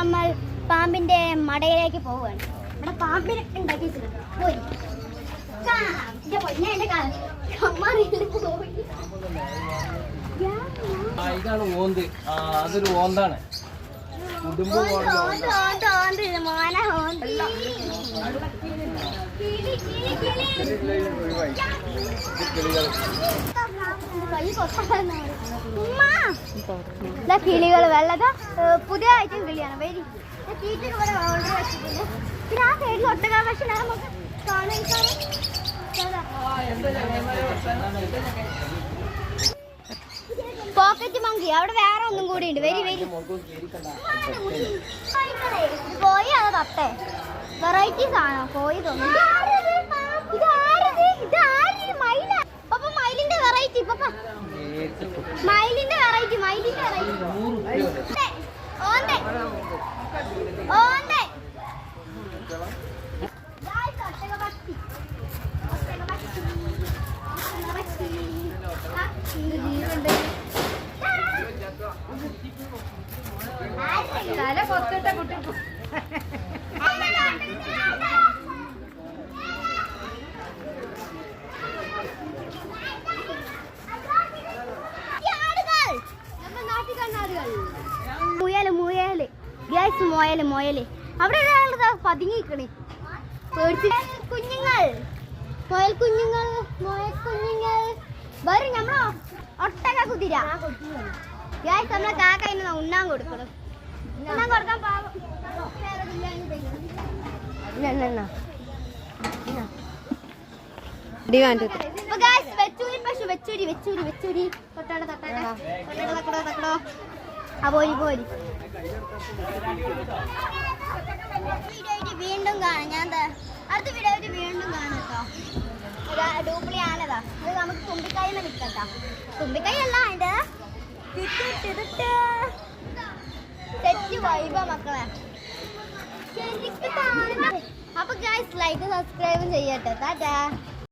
നമ്മൾ പാമ്പിന്റെ മടയിലേക്ക് പോവുകയാണ്. ഇവിടെ പാമ്പിനെ ഉണ്ടാക്കി പോയി ഇതാണ് ഓന്ത്. അതൊരു ഓന്താണ്. കിളികൾ വെള്ളത പുതിയ ഐറ്റം കിളിയാണ്. വരി പിന്നെ ആ സൈഡിൽ ഒട്ടക പക്ഷെ നമുക്ക് കാണാൻ പോക്കറ്റ് മങ്കി. അവിടെ വേറെ ഒന്നും കൂടി ഉണ്ട്. വരി വരി കോഴി അതോ തത്തേ വെറൈറ്റീസ് ആണോ കോഴി തോന്നുന്നു. മയിലിന്റെ വെറൈറ്റി മയിലിന്റെ വെറൈറ്റി ഓന്തേ ഓന്തേ തല കൊത്തിട്ട കുട്ടി മുയല് അവിടെ പതുങ്ങിക്കണേ കുഞ്ഞുങ്ങൾ വരും. നമ്മളോ ഒട്ടക കുതിര നമ്മളെ കാക്ക ഉണ്ണാൻ കൊടുക്കണം. ഉണ്ണാൻ കൊടുക്കാൻ പാവം വെച്ചൂരി തക്കടോ ആ പോരി വീണ്ടും കാണാം. ഞാൻ അടുത്ത വീഡിയോ വീണ്ടും കാണാം കേട്ടോ. ഡൂപ്ലി ആനതാ. അത് നമുക്ക് തുമ്പിക്കായിന്ന് വിൽക്കട്ടാ. തുമ്പിക്കായി അല്ല അതിന്റെ തെറ്റ് വൈബ മക്കളെ. അപ്പൊ ഗൈസ് ലൈക്ക് സബ്സ്ക്രൈബും ചെയ്യട്ടെ. ടാറ്റാ.